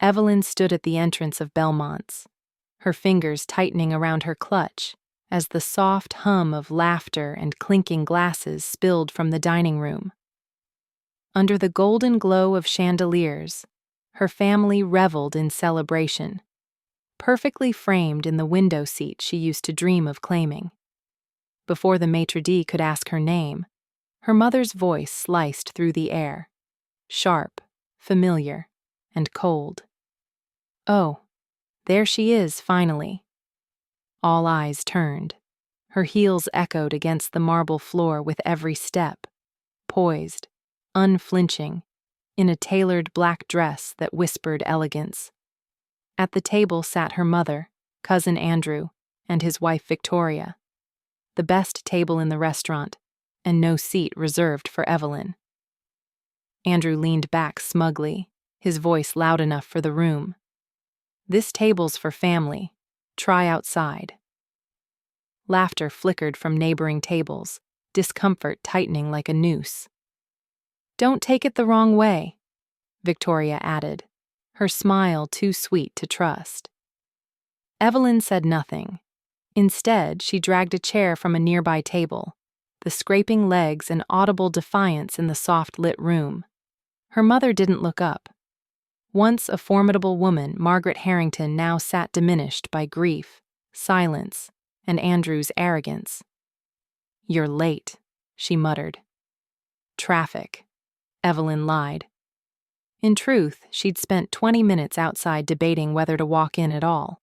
Evelyn stood at the entrance of Belmont's, her fingers tightening around her clutch as the soft hum of laughter and clinking glasses spilled from the dining room. Under the golden glow of chandeliers, her family reveled in celebration, perfectly framed in the window seat she used to dream of claiming. Before the maitre d' could ask her name, her mother's voice sliced through the air, sharp, familiar, and cold. "Oh, there she is, finally." All eyes turned. Her heels echoed against the marble floor with every step, poised, unflinching, in a tailored black dress that whispered elegance. At the table sat her mother, cousin Andrew, and his wife Victoria. The best table in the restaurant, and no seat reserved for Evelyn. Andrew leaned back smugly, his voice loud enough for the room. "This table's for family. Try outside." Laughter flickered from neighboring tables, discomfort tightening like a noose. "Don't take it the wrong way," Victoria added, her smile too sweet to trust. Evelyn said nothing. Instead, she dragged a chair from a nearby table, the scraping legs an audible defiance in the soft-lit room. Her mother didn't look up. Once a formidable woman, Margaret Harrington now sat diminished by grief, silence, and Andrew's arrogance. "You're late," she muttered. "Traffic," Evelyn lied. In truth, she'd spent 20 minutes outside debating whether to walk in at all.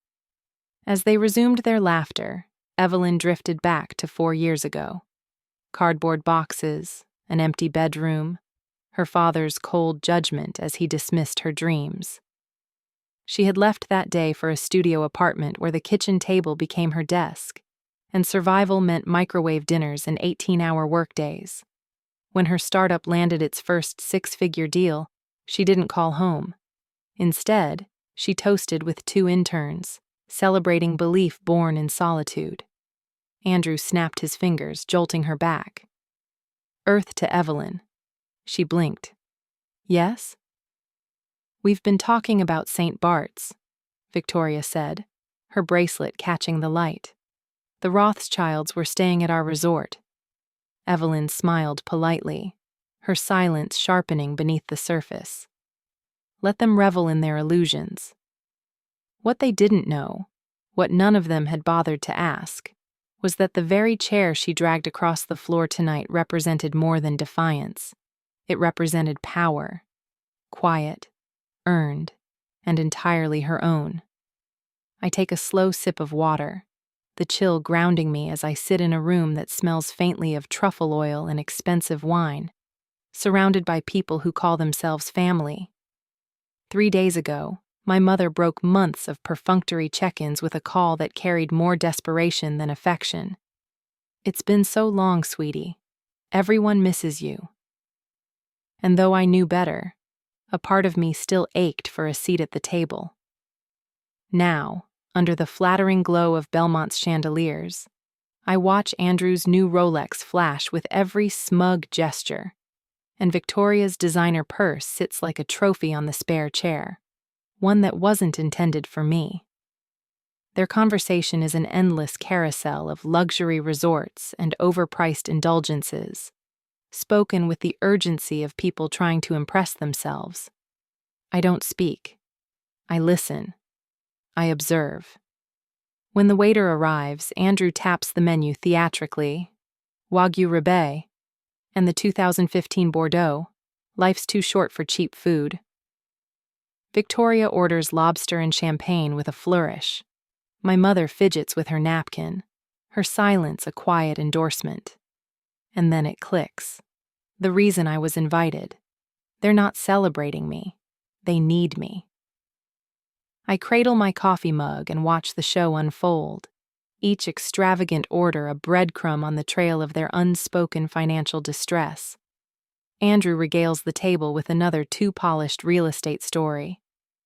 As they resumed their laughter, Evelyn drifted back to 4 years ago. Cardboard boxes, an empty bedroom, her father's cold judgment as he dismissed her dreams. She had left that day for a studio apartment where the kitchen table became her desk, and survival meant microwave dinners and 18-hour workdays. When her startup landed its first 6-figure deal, she didn't call home. Instead, she toasted with 2 interns, celebrating belief born in solitude. Andrew snapped his fingers, jolting her back. Earth to Evelyn. She blinked. "Yes?" "We've been talking about St. Bart's," Victoria said, her bracelet catching the light. "The Rothschilds were staying at our resort." Evelyn smiled politely, her silence sharpening beneath the surface. Let them revel in their illusions. What they didn't know, what none of them had bothered to ask, was that the very chair she dragged across the floor tonight represented more than defiance. It represented power, quiet, earned, and entirely her own. I take a slow sip of water, the chill grounding me as I sit in a room that smells faintly of truffle oil and expensive wine, surrounded by people who call themselves family. 3 days ago, my mother broke months of perfunctory check-ins with a call that carried more desperation than affection. "It's been so long, sweetie. Everyone misses you." And though I knew better, a part of me still ached for a seat at the table. Now, under the flattering glow of Belmont's chandeliers, I watch Andrew's new Rolex flash with every smug gesture, and Victoria's designer purse sits like a trophy on the spare chair, one that wasn't intended for me. Their conversation is an endless carousel of luxury resorts and overpriced indulgences, spoken with the urgency of people trying to impress themselves. I don't speak. I listen. I observe. When the waiter arrives, Andrew taps the menu theatrically. Wagyu Rebbe, and the 2015 Bordeaux. Life's too short for cheap food. Victoria orders lobster and champagne with a flourish. My mother fidgets with her napkin, her silence a quiet endorsement. And then it clicks. The reason I was invited. They're not celebrating me. They need me. I cradle my coffee mug and watch the show unfold, each extravagant order a breadcrumb on the trail of their unspoken financial distress. Andrew regales the table with another too-polished real estate story,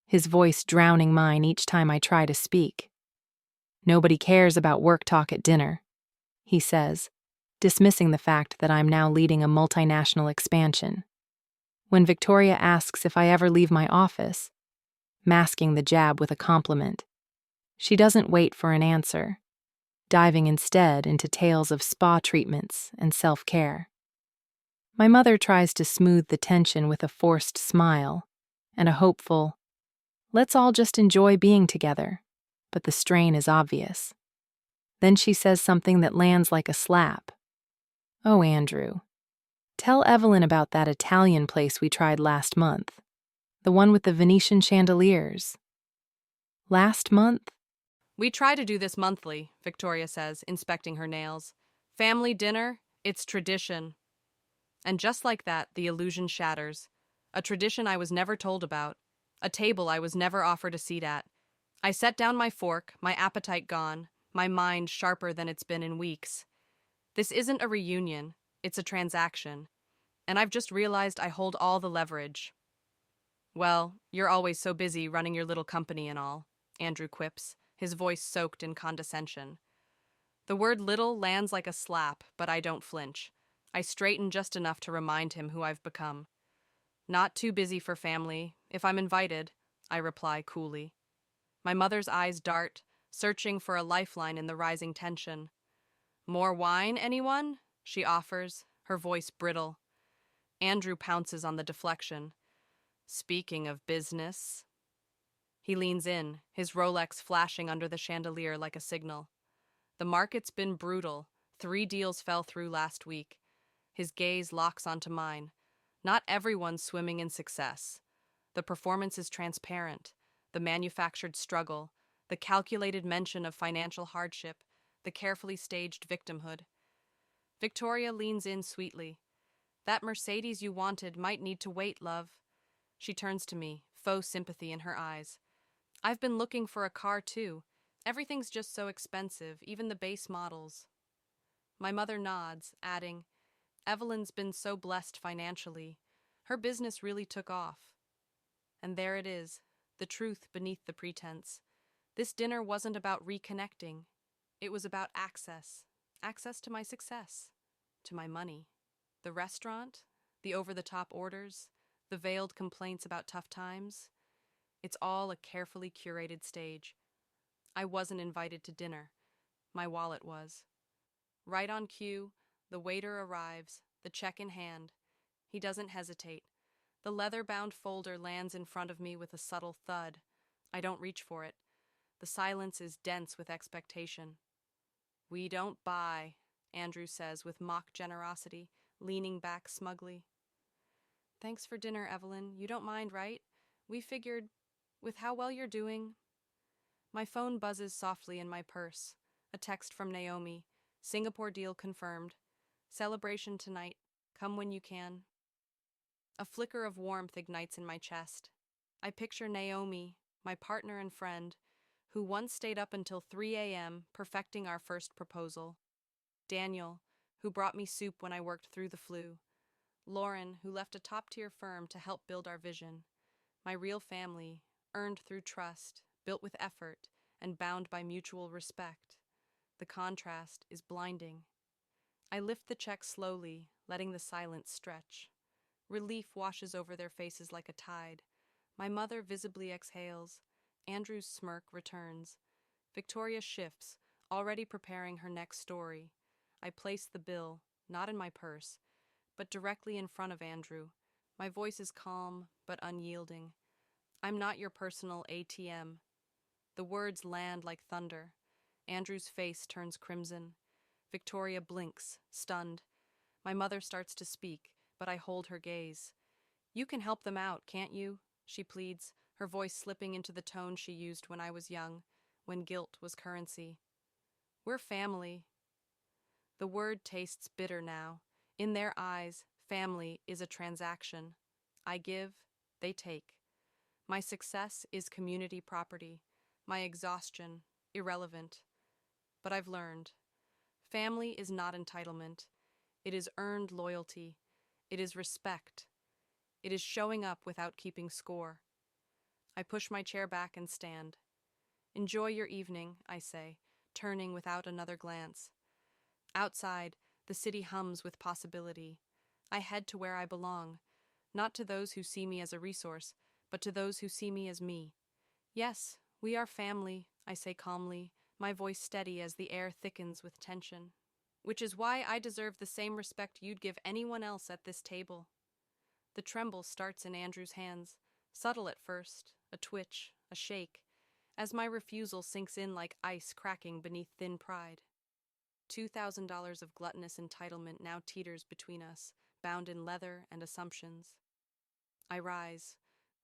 his voice drowning mine each time I try to speak. "Nobody cares about work talk at dinner," he says, dismissing the fact that I'm now leading a multinational expansion. When Victoria asks if I ever leave my office, masking the jab with a compliment. She doesn't wait for an answer, diving instead into tales of spa treatments and self-care. My mother tries to smooth the tension with a forced smile and a hopeful, "Let's all just enjoy being together," but the strain is obvious. Then she says something that lands like a slap. "Oh, Andrew, tell Evelyn about that Italian place we tried last month, the one with the Venetian chandeliers." Last month? We try to do this monthly, Victoria says, inspecting her nails. Family dinner, it's tradition. And just like that, the illusion shatters. A tradition I was never told about. A table I was never offered a seat at. I set down my fork, my appetite gone, my mind sharper than it's been in weeks. This isn't a reunion, it's a transaction. And I've just realized I hold all the leverage. Well, you're always so busy running your little company and all, Andrew quips, his voice soaked in condescension. The word little lands like a slap, but I don't flinch. I straighten just enough to remind him who I've become. Not too busy for family, if I'm invited, I reply coolly. My mother's eyes dart, searching for a lifeline in the rising tension. More wine, anyone? She offers, her voice brittle. Andrew pounces on the deflection. Speaking of business. He leans in, his Rolex flashing under the chandelier like a signal. The market's been brutal. 3 deals fell through last week. His gaze locks onto mine. Not everyone's swimming in success. The performance is transparent. The manufactured struggle, the calculated mention of financial hardship, the carefully staged victimhood. Victoria leans in sweetly. That Mercedes you wanted might need to wait, love. She turns to me, faux sympathy in her eyes. I've been looking for a car too. Everything's just so expensive, even the base models. My mother nods, adding, Evelyn's been so blessed financially. Her business really took off. And there it is, the truth beneath the pretense. This dinner wasn't about reconnecting. It was about access. Access to my success. To my money. The restaurant, the over-the-top orders, the veiled complaints about tough times. It's all a carefully curated stage. I wasn't invited to dinner. My wallet was. Right on cue, the waiter arrives, the check in hand. He doesn't hesitate. The leather-bound folder lands in front of me with a subtle thud. I don't reach for it. The silence is dense with expectation. We don't buy, Andrew says with mock generosity, leaning back smugly. Thanks for dinner, Evelyn. You don't mind, right? We figured, with how well you're doing. My phone buzzes softly in my purse. A text from Naomi. Singapore deal confirmed. Celebration tonight. Come when you can. A flicker of warmth ignites in my chest. I picture Naomi, my partner and friend, who once stayed up until 3 a.m. perfecting our first proposal. Daniel, who brought me soup when I worked through the flu. Lauren, who left a top-tier firm to help build our vision. My real family, earned through trust, built with effort, and bound by mutual respect. The contrast is blinding. I lift the check slowly, letting the silence stretch. Relief washes over their faces like a tide. My mother visibly exhales. Andrew's smirk returns. Victoria shifts, already preparing her next story. I place the bill, not in my purse, but directly in front of Andrew. My voice is calm, but unyielding. I'm not your personal ATM. The words land like thunder. Andrew's face turns crimson. Victoria blinks, stunned. My mother starts to speak, but I hold her gaze. You can help them out, can't you? She pleads, her voice slipping into the tone she used when I was young, when guilt was currency. We're family. The word tastes bitter now. In their eyes, family is a transaction. I give, they take. My success is community property. My exhaustion, irrelevant. But I've learned. Family is not entitlement. It is earned loyalty. It is respect. It is showing up without keeping score. I push my chair back and stand. Enjoy your evening, I say, turning without another glance. Outside, the city hums with possibility. I head to where I belong, not to those who see me as a resource, but to those who see me as me. Yes, we are family, I say calmly, my voice steady as the air thickens with tension. Which is why I deserve the same respect you'd give anyone else at this table. The tremble starts in Andrew's hands, subtle at first, a twitch, a shake, as my refusal sinks in like ice cracking beneath thin pride. $2,000 of gluttonous entitlement now teeters between us, bound in leather and assumptions. I rise,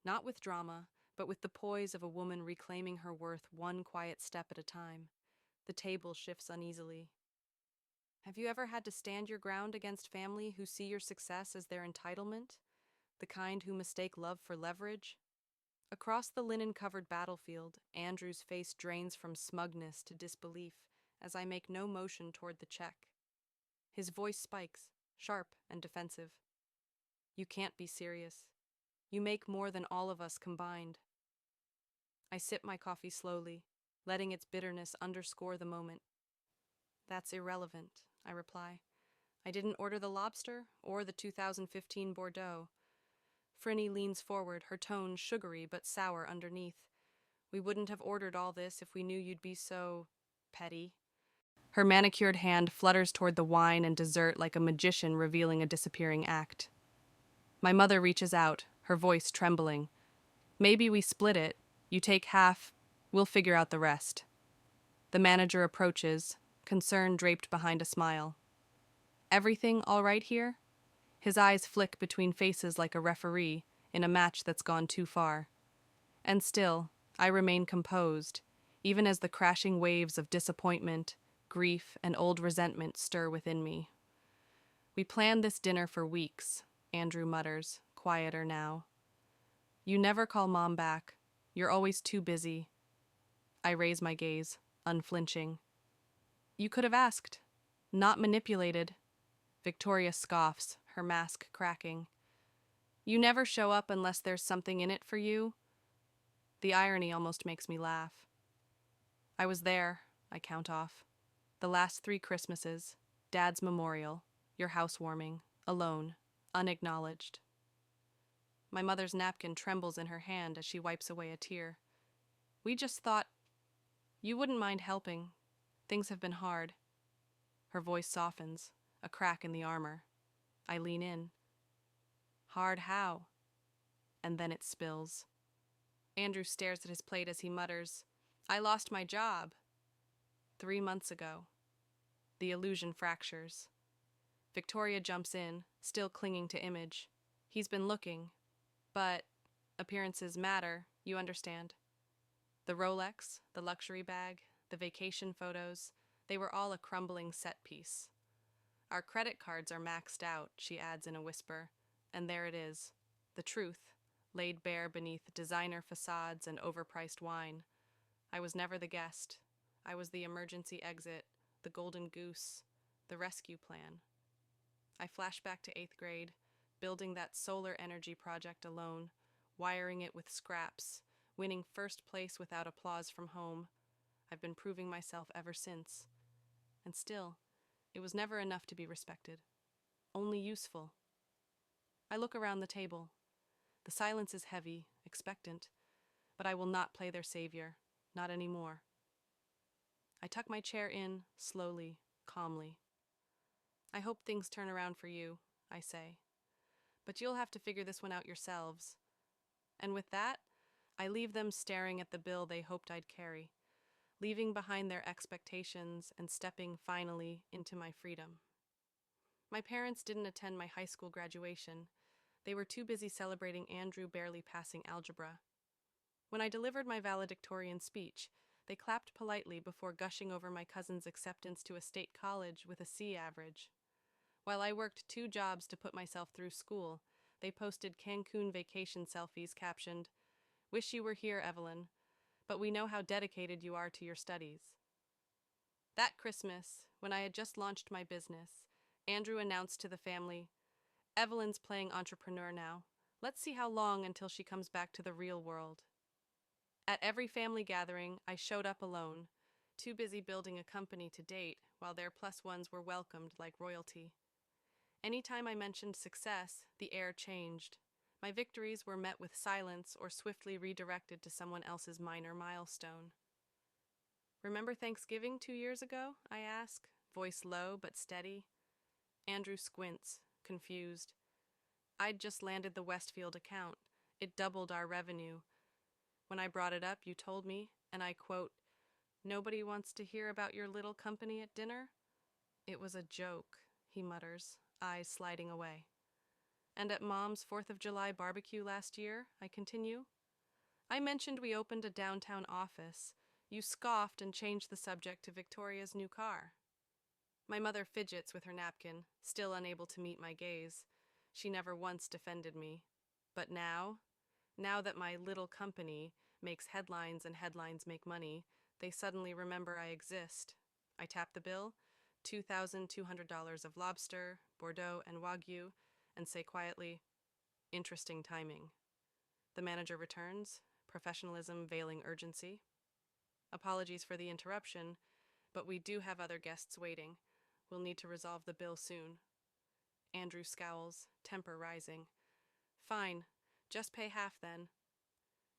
not with drama, but with the poise of a woman reclaiming her worth one quiet step at a time. The table shifts uneasily. Have you ever had to stand your ground against family who see your success as their entitlement? The kind who mistake love for leverage? Across the linen-covered battlefield, Andrew's face drains from smugness to disbelief as I make no motion toward the check. His voice spikes, sharp and defensive. You can't be serious. You make more than all of us combined. I sip my coffee slowly, letting its bitterness underscore the moment. That's irrelevant, I reply. I didn't order the lobster or the 2015 Bordeaux. Frinny leans forward, her tone sugary but sour underneath. We wouldn't have ordered all this if we knew you'd be so petty. Her manicured hand flutters toward the wine and dessert like a magician revealing a disappearing act. My mother reaches out, her voice trembling. Maybe we split it. You take half, we'll figure out the rest. The manager approaches, concern draped behind a smile. Everything all right here? His eyes flick between faces like a referee in a match that's gone too far. And still, I remain composed, even as the crashing waves of disappointment, grief, and old resentment stir within me. We planned this dinner for weeks, Andrew mutters, quieter now. You never call Mom back. You're always too busy. I raise my gaze, unflinching. You could have asked, not manipulated. Victoria scoffs, her mask cracking. You never show up unless there's something in it for you. The irony almost makes me laugh. I was there, I count off. The last 3 Christmases, Dad's memorial, your housewarming, alone, unacknowledged. My mother's napkin trembles in her hand as she wipes away a tear. We just thought, you wouldn't mind helping. Things have been hard. Her voice softens, a crack in the armor. I lean in. Hard how? And then it spills. Andrew stares at his plate as he mutters, I lost my job. 3 months ago. The illusion fractures. Victoria jumps in, still clinging to image. He's been looking. But appearances matter, you understand. The Rolex, the luxury bag, the vacation photos, they were all a crumbling set piece. Our credit cards are maxed out, she adds in a whisper, and there it is, the truth, laid bare beneath designer facades and overpriced wine. I was never the guest. I was the emergency exit, the golden goose, the rescue plan. I flash back to 8th grade, building that solar energy project alone, wiring it with scraps, winning first place without applause from home. I've been proving myself ever since. And still, it was never enough to be respected. Only useful. I look around the table. The silence is heavy, expectant, but I will not play their savior, not anymore. I tuck my chair in, slowly, calmly. I hope things turn around for you, I say. But you'll have to figure this one out yourselves. And with that, I leave them staring at the bill they hoped I'd carry, leaving behind their expectations and stepping finally into my freedom. My parents didn't attend my high school graduation. They were too busy celebrating Andrew barely passing algebra. When I delivered my valedictorian speech, they clapped politely before gushing over my cousin's acceptance to a state college with a C average. While I worked 2 jobs to put myself through school, they posted Cancun vacation selfies captioned, "Wish you were here, Evelyn, but we know how dedicated you are to your studies." That Christmas, when I had just launched my business, Andrew announced to the family, "Evelyn's playing entrepreneur now. Let's see how long until she comes back to the real world." At every family gathering, I showed up alone, too busy building a company to date while their +1s were welcomed like royalty. Anytime I mentioned success, the air changed. My victories were met with silence or swiftly redirected to someone else's minor milestone. "Remember Thanksgiving 2 years ago?" I ask, voice low but steady. Andrew squints, confused. "I'd just landed the Westfield account. It doubled our revenue. When I brought it up, you told me, and I quote, 'Nobody wants to hear about your little company at dinner?' It was a joke," he mutters, eyes sliding away. "And at Mom's 4th of July barbecue last year," I continue, "I mentioned we opened a downtown office. You scoffed and changed the subject to Victoria's new car." My mother fidgets with her napkin, still unable to meet my gaze. She never once defended me. But now that my little company makes headlines and headlines make money, they suddenly remember I exist. I tap the bill, $2,200 of lobster, Bordeaux, and Wagyu, and say quietly, "Interesting timing." The manager returns, professionalism veiling urgency. "Apologies for the interruption, but we do have other guests waiting. We'll need to resolve the bill soon." Andrew scowls, temper rising. "Fine, just pay half then."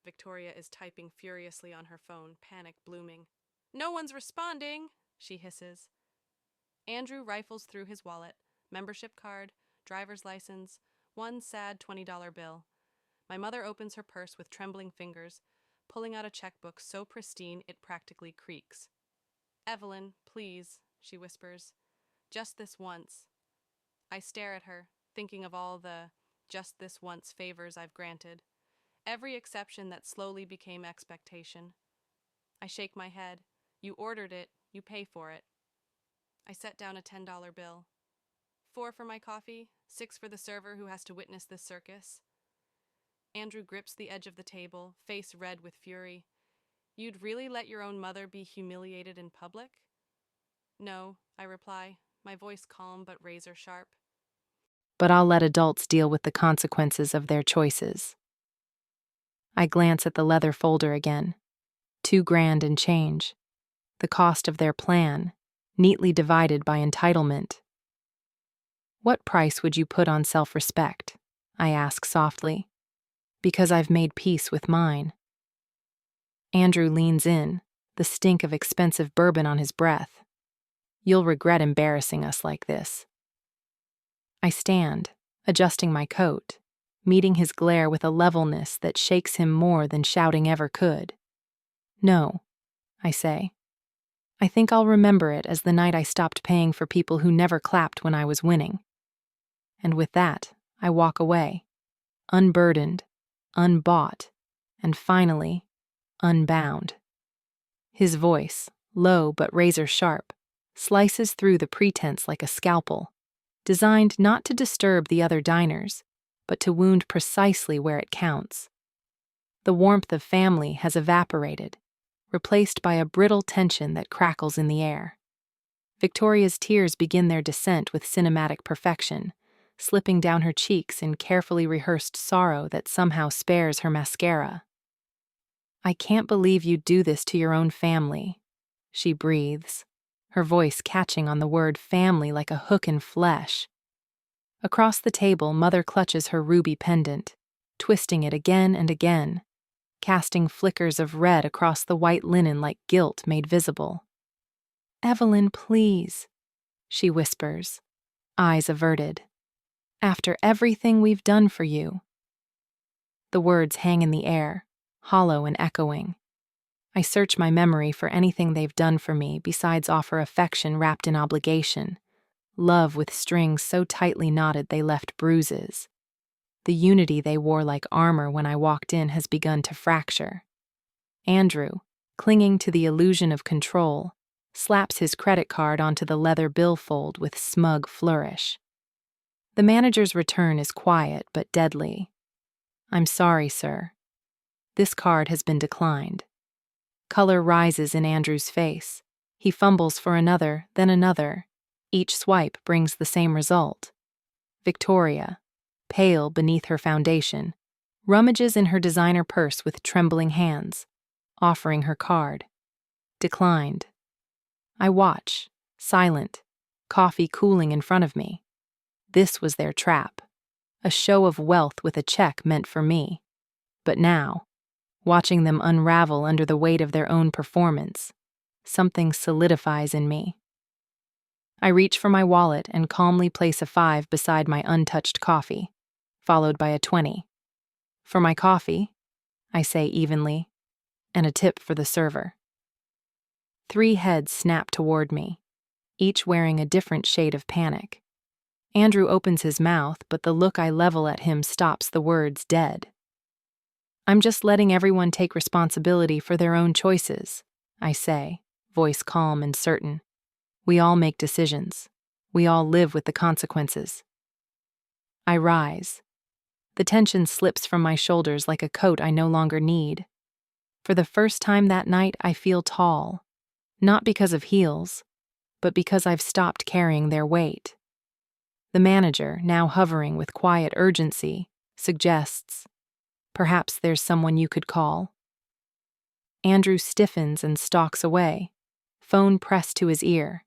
Victoria is typing furiously on her phone, panic blooming. "No one's responding," she hisses. Andrew rifles through his wallet, membership card, driver's license, one sad $20 bill. My mother opens her purse with trembling fingers, pulling out a checkbook so pristine it practically creaks. "Evelyn, please," she whispers. "Just this once." I stare at her, thinking of all the just this once favors I've granted. Every exception that slowly became expectation. I shake my head. "You ordered it, you pay for it." I set down a $10 bill. "4 for my coffee, 6 for the server who has to witness this circus." Andrew grips the edge of the table, face red with fury. "You'd really let your own mother be humiliated in public?" "No," I reply, my voice calm but razor sharp. But I'll let adults deal with the consequences of their choices. I glance at the leather folder again. $2,000 and change. The cost of their plan, neatly divided by entitlement. "What price would you put on self-respect?" I ask softly. "Because I've made peace with mine." Andrew leans in, the stink of expensive bourbon on his breath. "You'll regret embarrassing us like this." I stand, adjusting my coat, meeting his glare with a levelness that shakes him more than shouting ever could. "No," I say. "I think I'll remember it as the night I stopped paying for people who never clapped when I was winning." And with that, I walk away, unburdened, unbought, and finally, unbound. His voice, low but razor sharp, slices through the pretense like a scalpel, designed not to disturb the other diners, but to wound precisely where it counts. The warmth of family has evaporated, replaced by a brittle tension that crackles in the air. Victoria's tears begin their descent with cinematic perfection, slipping down her cheeks in carefully rehearsed sorrow that somehow spares her mascara. "I can't believe you'd do this to your own family," she breathes, her voice catching on the word family like a hook in flesh. Across the table, Mother clutches her ruby pendant, twisting it again and again, casting flickers of red across the white linen like guilt made visible. "Evelyn, please," she whispers, eyes averted. "After everything we've done for you." The words hang in the air, hollow and echoing. I search my memory for anything they've done for me besides offer affection wrapped in obligation, love with strings so tightly knotted they left bruises. The unity they wore like armor when I walked in has begun to fracture. Andrew, clinging to the illusion of control, slaps his credit card onto the leather billfold with smug flourish. The manager's return is quiet but deadly. "I'm sorry, sir. This card has been declined." Color rises in Andrew's face. He fumbles for another, then another. Each swipe brings the same result. Victoria, pale beneath her foundation, rummages in her designer purse with trembling hands, offering her card. Declined. I watch, silent, coffee cooling in front of me. This was their trap. a show of wealth with a check meant for me. But now, watching them unravel under the weight of their own performance, something solidifies in me. I reach for my wallet and calmly place a 5 beside my untouched coffee, followed by a 20. For my coffee, I say evenly, and a tip for the server. 3 heads snap toward me, each wearing a different shade of panic. Andrew opens his mouth, but the look I level at him stops the words dead. I'm just letting everyone take responsibility for their own choices, I say, voice calm and certain. We all make decisions. We all live with the consequences. I rise. The tension slips from my shoulders like a coat I no longer need. For the first time that night, I feel tall, not because of heels, but because I've stopped carrying their weight. The manager, now hovering with quiet urgency, suggests, "Perhaps there's someone you could call." Andrew stiffens and stalks away, phone pressed to his ear.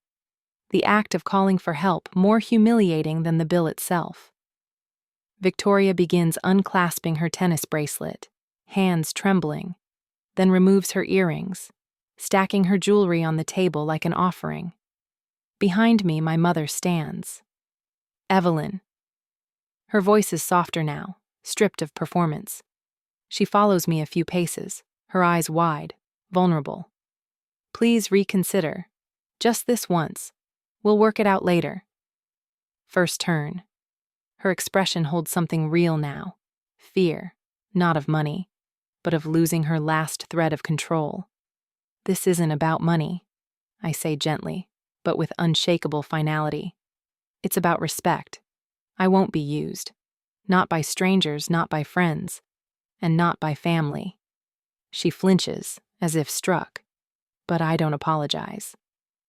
The act of calling for help more humiliating than the bill itself. Victoria begins unclasping her tennis bracelet, hands trembling, then removes her earrings, stacking her jewelry on the table like an offering. Behind me, my mother stands. Evelyn. Her voice is softer now, stripped of performance. She follows me a few paces, her eyes wide, vulnerable. Please reconsider. Just this once. We'll work it out later. First turn. Her expression holds something real now. Fear, not of money, but of losing her last thread of control. This isn't about money, I say gently, but with unshakable finality. It's about respect. I won't be used. Not by strangers, not by friends, and not by family. She flinches, as if struck, but I don't apologize.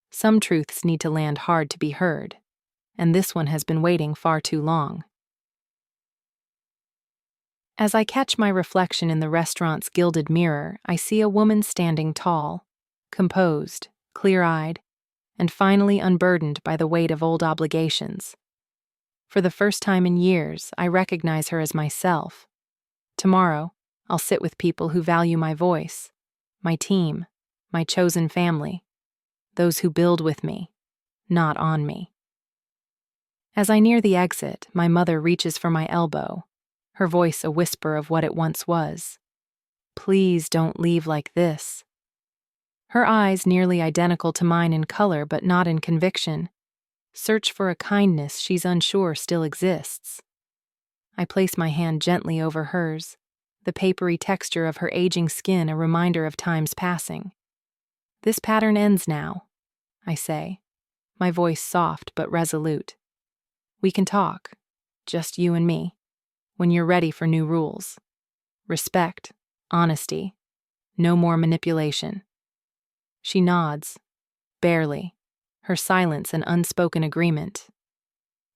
Some truths need to land hard to be heard, and this one has been waiting far too long. As I catch my reflection in the restaurant's gilded mirror, I see a woman standing tall, composed, clear-eyed, and finally unburdened by the weight of old obligations. For the first time in years, I recognize her as myself. Tomorrow, I'll sit with people who value my voice, my team, my chosen family, those who build with me, not on me. As I near the exit, my mother reaches for my elbow, her voice a whisper of what it once was. Please don't leave like this. Her eyes, nearly identical to mine in color but not in conviction, search for a kindness she's unsure still exists. I place my hand gently over hers, the papery texture of her aging skin a reminder of time's passing. This pattern ends now, I say, my voice soft but resolute. We can talk, just you and me, when you're ready for new rules. Respect, honesty, no more manipulation. She nods, barely, her silence an unspoken agreement.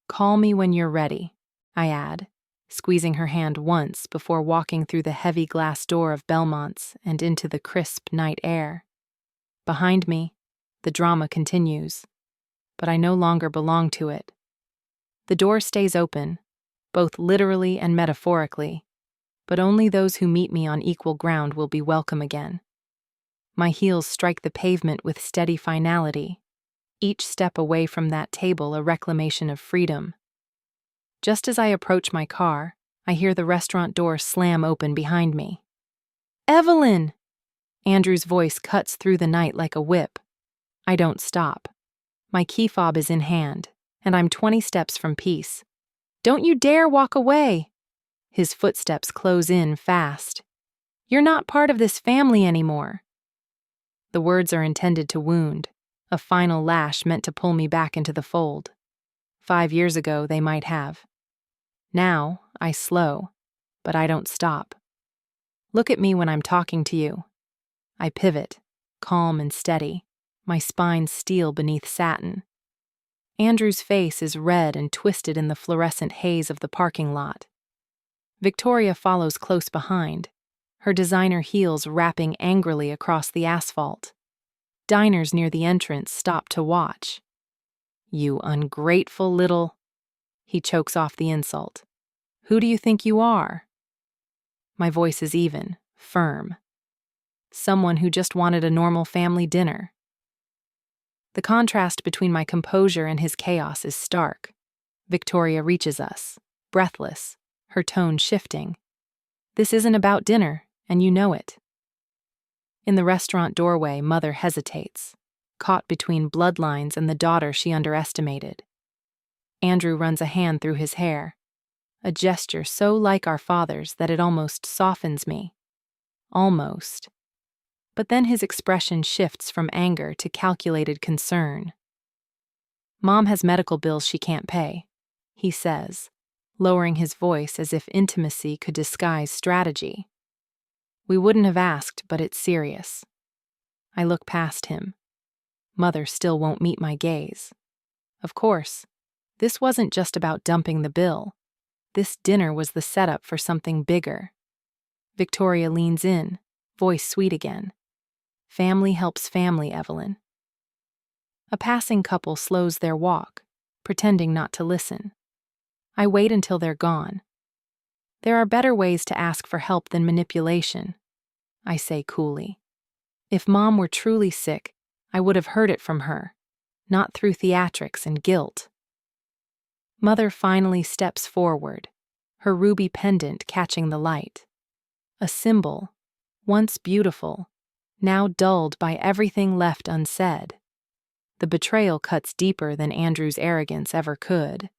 Call me when you're ready, I add, squeezing her hand once before walking through the heavy glass door of Belmont's and into the crisp night air. Behind me, the drama continues, but I no longer belong to it. The door stays open, both literally and metaphorically, but only those who meet me on equal ground will be welcome again. My heels strike the pavement with steady finality, each step away from that table a reclamation of freedom. Just as I approach my car, I hear the restaurant door slam open behind me. Evelyn! Andrew's voice cuts through the night like a whip. I don't stop. My key fob is in hand, and I'm 20 steps from peace. Don't you dare walk away! His footsteps close in fast. You're not part of this family anymore. The words are intended to wound, a final lash meant to pull me back into the fold. 5 years ago, they might have. Now, I slow, but I don't stop. Look at me when I'm talking to you. I pivot, calm and steady, my spine steel beneath satin. Andrew's face is red and twisted in the fluorescent haze of the parking lot. Victoria follows close behind, her designer heels rapping angrily across the asphalt. Diners near the entrance stop to watch. You ungrateful little... He chokes off the insult. Who do you think you are? My voice is even, firm. Someone who just wanted a normal family dinner. The contrast between my composure and his chaos is stark. Victoria reaches us, breathless, her tone shifting. This isn't about dinner, and you know it. In the restaurant doorway, Mother hesitates, caught between bloodlines and the daughter she underestimated. Andrew runs a hand through his hair, a gesture so like our father's that it almost softens me. Almost. But then his expression shifts from anger to calculated concern. Mom has medical bills she can't pay, he says, lowering his voice as if intimacy could disguise strategy. We wouldn't have asked, but it's serious. I look past him. Mother still won't meet my gaze. Of course, this wasn't just about dumping the bill. This dinner was the setup for something bigger. Victoria leans in, voice sweet again. Family helps family, Evelyn. A passing couple slows their walk, pretending not to listen. I wait until they're gone. There are better ways to ask for help than manipulation, I say coolly. If Mom were truly sick, I would have heard it from her, not through theatrics and guilt. Mother finally steps forward, her ruby pendant catching the light. A symbol, once beautiful, now dulled by everything left unsaid. The betrayal cuts deeper than Andrew's arrogance ever could.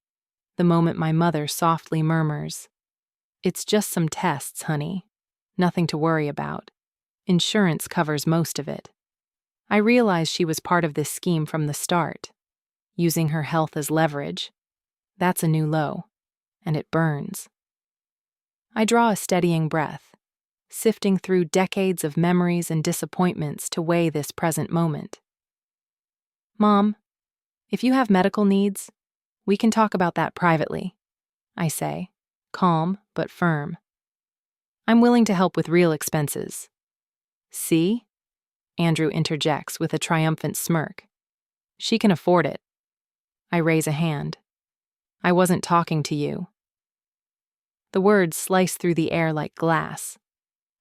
The moment my mother softly murmurs, "It's just some tests, honey. Nothing to worry about. Insurance covers most of it." I realize she was part of this scheme from the start, using her health as leverage. That's a new low, and it burns. I draw a steadying breath, sifting through decades of memories and disappointments to weigh this present moment. Mom, if you have medical needs, we can talk about that privately, I say, calm but firm. I'm willing to help with real expenses. See? Andrew interjects with a triumphant smirk. She can afford it. I raise a hand. I wasn't talking to you. The words slice through the air like glass.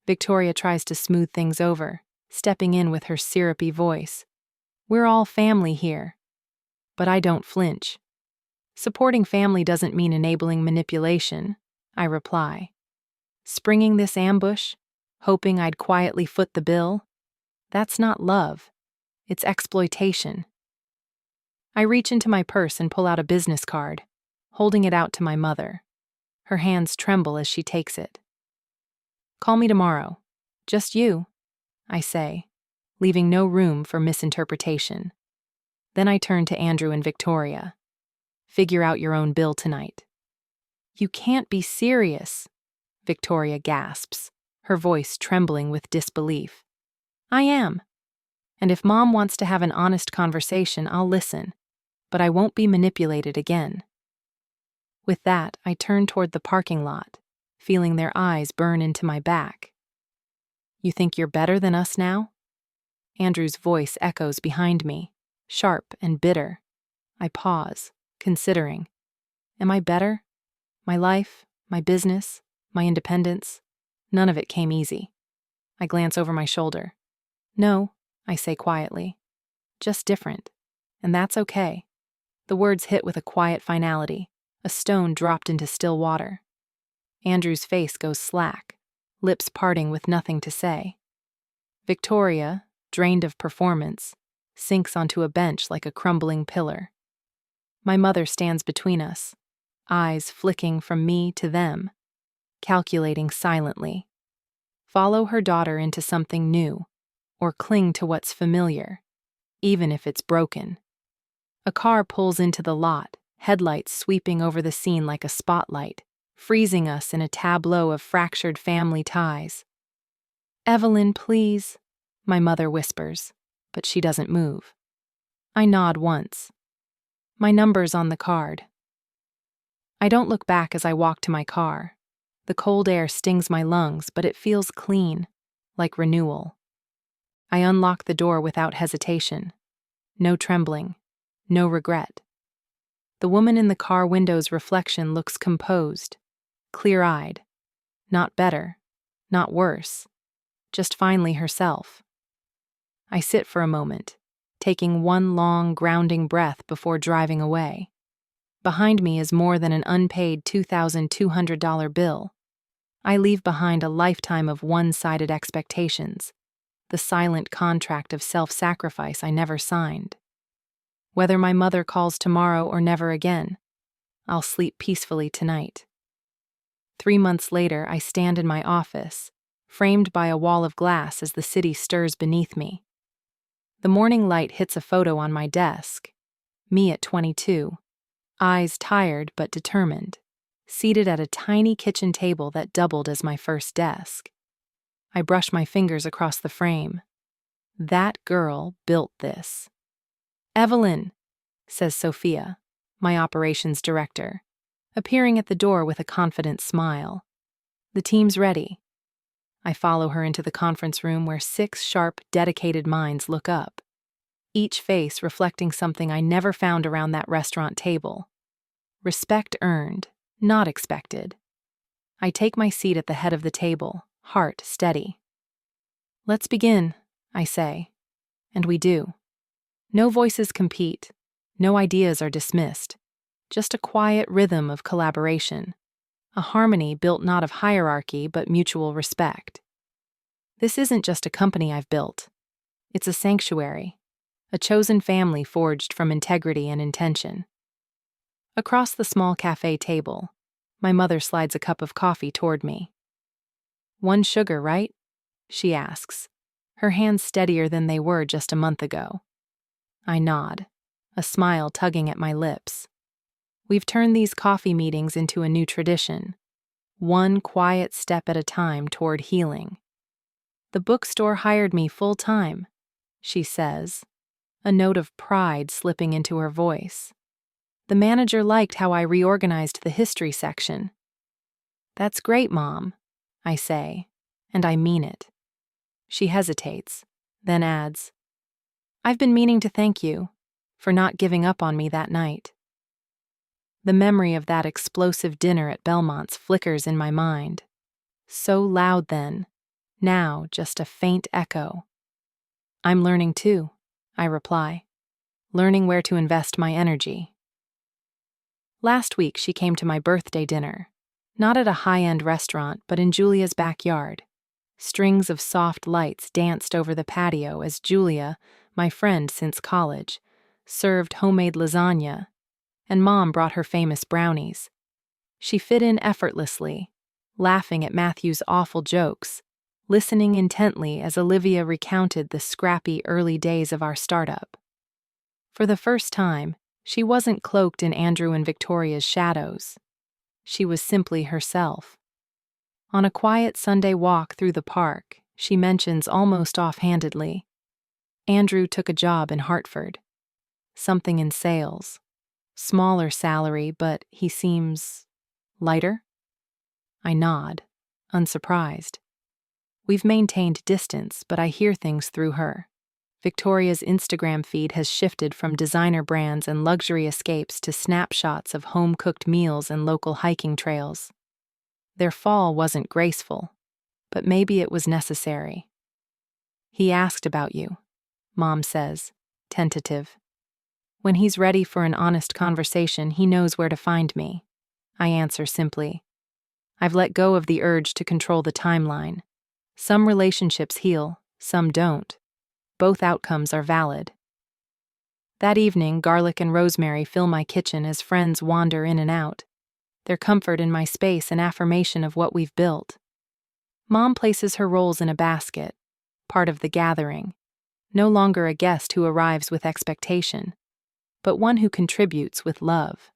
Victoria tries to smooth things over, stepping in with her syrupy voice. We're all family here. But I don't flinch. Supporting family doesn't mean enabling manipulation, I reply. Springing this ambush, hoping I'd quietly foot the bill, that's not love. It's exploitation. I reach into my purse and pull out a business card, holding it out to my mother. Her hands tremble as she takes it. Call me tomorrow. Just you, I say, leaving no room for misinterpretation. Then I turn to Andrew and Victoria. Figure out your own bill tonight. You can't be serious, Victoria gasps, her voice trembling with disbelief. I am. And if Mom wants to have an honest conversation, I'll listen, but I won't be manipulated again. With that, I turn toward the parking lot, feeling their eyes burn into my back. You think you're better than us now? Andrew's voice echoes behind me, sharp and bitter. I pause, considering. Am I better? My life, my business, my independence, none of it came easy. I glance over my shoulder. No, I say quietly. Just different. And that's okay. The words hit with a quiet finality, a stone dropped into still water. Andrew's face goes slack, lips parting with nothing to say. Victoria, drained of performance, sinks onto a bench like a crumbling pillar. My mother stands between us, eyes flicking from me to them, calculating silently. Follow her daughter into something new, or cling to what's familiar, even if it's broken. A car pulls into the lot, headlights sweeping over the scene like a spotlight, freezing us in a tableau of fractured family ties. Evelyn, please, my mother whispers, but she doesn't move. I nod once. My number's on the card. I don't look back as I walk to my car. The cold air stings my lungs, but it feels clean, like renewal. I unlock the door without hesitation. No trembling, no regret. The woman in the car window's reflection looks composed, clear-eyed. Not better, not worse, just finally herself. I sit for a moment, taking one long, grounding breath before driving away. Behind me is more than an unpaid $2,200 bill. I leave behind a lifetime of one-sided expectations, the silent contract of self-sacrifice I never signed. Whether my mother calls tomorrow or never again, I'll sleep peacefully tonight. 3 months later, I stand in my office, framed by a wall of glass as the city stirs beneath me. The morning light hits a photo on my desk. Me at 22, eyes tired but determined, seated at a tiny kitchen table that doubled as my first desk. I brush my fingers across the frame. That girl built this. "Evelyn," says Sophia, my operations director, appearing at the door with a confident smile. "The team's ready." I follow her into the conference room where 6 sharp, dedicated minds look up, each face reflecting something I never found around that restaurant table. Respect earned, not expected. I take my seat at the head of the table, heart steady. "Let's begin," I say, and we do. No voices compete, no ideas are dismissed, just a quiet rhythm of collaboration, a harmony built not of hierarchy but mutual respect. This isn't just a company I've built. It's a sanctuary, a chosen family forged from integrity and intention. Across the small cafe table, my mother slides a cup of coffee toward me. "1 sugar, right?" she asks, her hands steadier than they were just a month ago. I nod, a smile tugging at my lips. We've turned these coffee meetings into a new tradition, one quiet step at a time toward healing. "The bookstore hired me full-time," she says, a note of pride slipping into her voice. "The manager liked how I reorganized the history section." "That's great, Mom," I say, and I mean it. She hesitates, then adds, "I've been meaning to thank you for not giving up on me that night." The memory of that explosive dinner at Belmont's flickers in my mind. So loud then, now just a faint echo. "I'm learning too," I reply, "learning where to invest my energy." Last week she came to my birthday dinner, not at a high-end restaurant but in Julia's backyard. Strings of soft lights danced over the patio as Julia, my friend since college, served homemade lasagna, and Mom brought her famous brownies. She fit in effortlessly, laughing at Matthew's awful jokes, listening intently as Olivia recounted the scrappy early days of our startup. For the first time, she wasn't cloaked in Andrew and Victoria's shadows. She was simply herself. On a quiet Sunday walk through the park, she mentions almost offhandedly, "Andrew took a job in Hartford. Something in sales. Smaller salary, but he seems lighter?" I nod, unsurprised. We've maintained distance, but I hear things through her. Victoria's Instagram feed has shifted from designer brands and luxury escapes to snapshots of home-cooked meals and local hiking trails. Their fall wasn't graceful, but maybe it was necessary. "He asked about you," Mom says, tentative. "When he's ready for an honest conversation, he knows where to find me." I answer simply. I've let go of the urge to control the timeline. Some relationships heal, some don't. Both outcomes are valid. That evening, garlic and rosemary fill my kitchen as friends wander in and out. Their comfort in my space and affirmation of what we've built. Mom places her rolls in a basket, part of the gathering, no longer a guest who arrives with expectation, but one who contributes with love.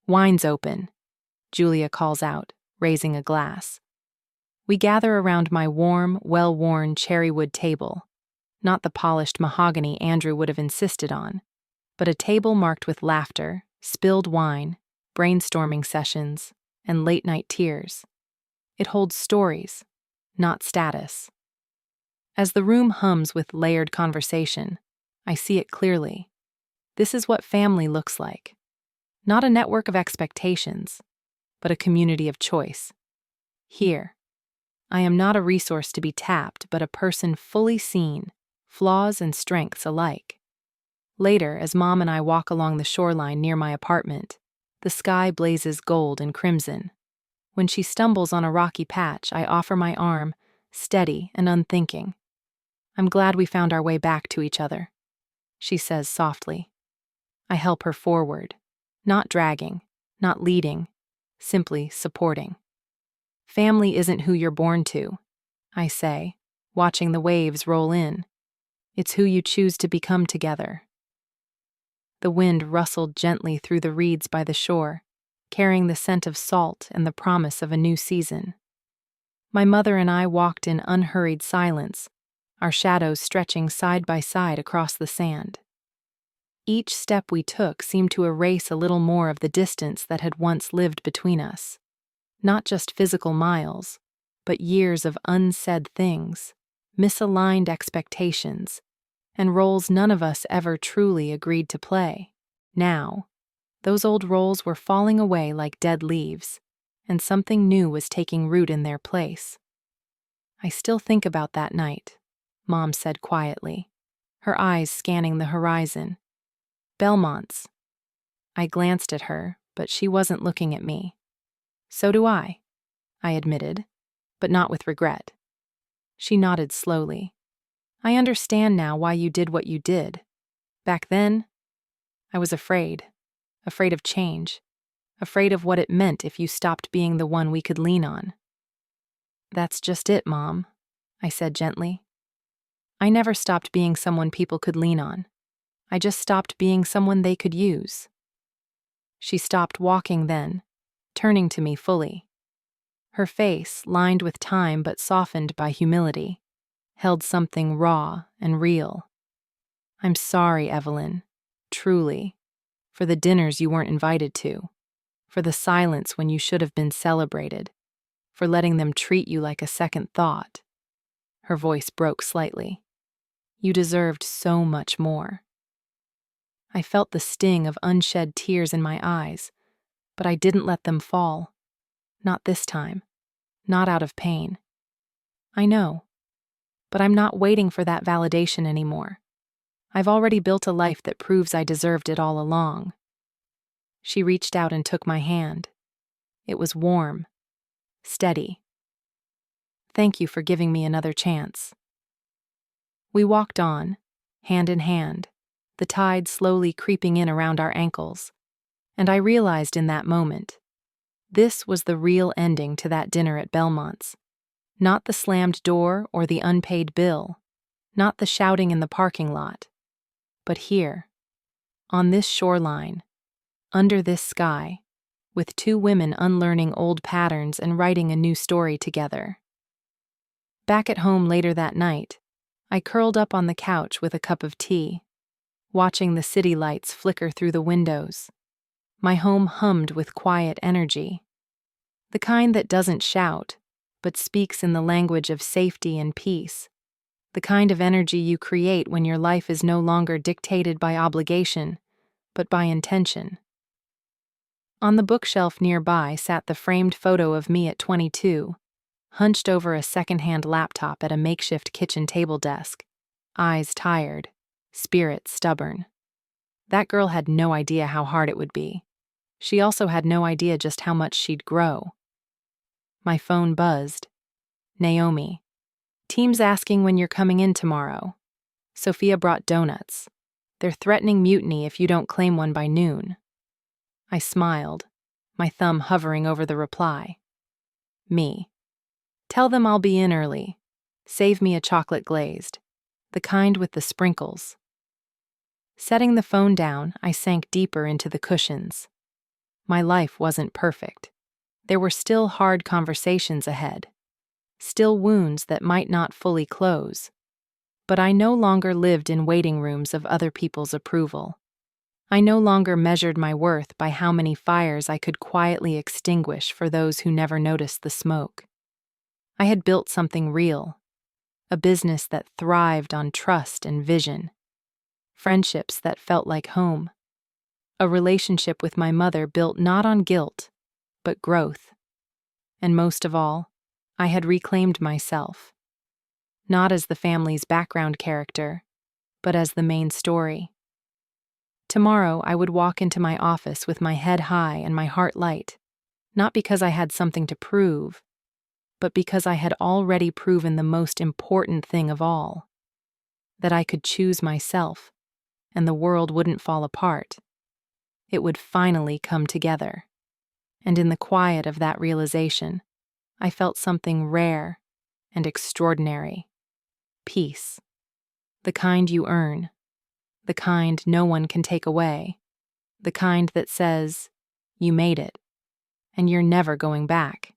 "Wine's open," Julia calls out, raising a glass. We gather around my warm, well-worn cherrywood table, not the polished mahogany Andrew would have insisted on, but a table marked with laughter, spilled wine, brainstorming sessions, and late-night tears. It holds stories, not status. As the room hums with layered conversation, I see it clearly. This is what family looks like. Not a network of expectations, but a community of choice. Here, I am not a resource to be tapped, but a person fully seen, flaws and strengths alike. Later, as Mom and I walk along the shoreline near my apartment, the sky blazes gold and crimson. When she stumbles on a rocky patch, I offer my arm, steady and unthinking. "I'm glad we found our way back to each other," she says softly. I help her forward, not dragging, not leading, simply supporting. "Family isn't who you're born to," I say, watching the waves roll in. "It's who you choose to become together." The wind rustled gently through the reeds by the shore, carrying the scent of salt and the promise of a new season. My mother and I walked in unhurried silence, our shadows stretching side by side across the sand. Each step we took seemed to erase a little more of the distance that had once lived between us. Not just physical miles, but years of unsaid things, misaligned expectations, and roles none of us ever truly agreed to play. Now, those old roles were falling away like dead leaves, and something new was taking root in their place. "I still think about that night," Mom said quietly, her eyes scanning the horizon. "Belmont's." I glanced at her, but she wasn't looking at me. "So do I admitted, but not with regret. She nodded slowly. "I understand now why you did what you did. Back then, I was afraid of change, afraid of what it meant if you stopped being the one we could lean on." "That's just it, Mom," I said gently. "I never stopped being someone people could lean on. I just stopped being someone they could use." She stopped walking then, turning to me fully. Her face, lined with time but softened by humility, held something raw and real. "I'm sorry, Evelyn, truly, for the dinners you weren't invited to, for the silence when you should have been celebrated, for letting them treat you like a second thought." Her voice broke slightly. "You deserved so much more." I felt the sting of unshed tears in my eyes, but I didn't let them fall. Not this time. Not out of pain. "I know. But I'm not waiting for that validation anymore. I've already built a life that proves I deserved it all along." She reached out and took my hand. It was warm, steady. "Thank you for giving me another chance." We walked on, hand in hand, the tide slowly creeping in around our ankles, and I realized in that moment, this was the real ending to that dinner at Belmont's. Not the slammed door or the unpaid bill, not the shouting in the parking lot, but here, on this shoreline, under this sky, with two women unlearning old patterns and writing a new story together. Back at home later that night, I curled up on the couch with a cup of tea, watching the city lights flicker through the windows. My home hummed with quiet energy, the kind that doesn't shout, but speaks in the language of safety and peace, the kind of energy you create when your life is no longer dictated by obligation, but by intention. On the bookshelf nearby sat the framed photo of me at 22, hunched over a secondhand laptop at a makeshift kitchen table desk, eyes tired, spirit stubborn. That girl had no idea how hard it would be. She also had no idea just how much she'd grow. My phone buzzed. "Naomi. Team's asking when you're coming in tomorrow. Sophia brought donuts. They're threatening mutiny if you don't claim one by noon." I smiled, my thumb hovering over the reply. "Me. Tell them I'll be in early. Save me a chocolate glazed. The kind with the sprinkles." Setting the phone down, I sank deeper into the cushions. My life wasn't perfect. There were still hard conversations ahead, still wounds that might not fully close. But I no longer lived in waiting rooms of other people's approval. I no longer measured my worth by how many fires I could quietly extinguish for those who never noticed the smoke. I had built something real, a business that thrived on trust and vision, friendships that felt like home, a relationship with my mother built not on guilt, but growth. And most of all, I had reclaimed myself, not as the family's background character, but as the main story. Tomorrow, I would walk into my office with my head high and my heart light, not because I had something to prove, but because I had already proven the most important thing of all, that I could choose myself, and the world wouldn't fall apart. It would finally come together. And in the quiet of that realization, I felt something rare and extraordinary. Peace. The kind you earn. The kind no one can take away. The kind that says, you made it, and you're never going back.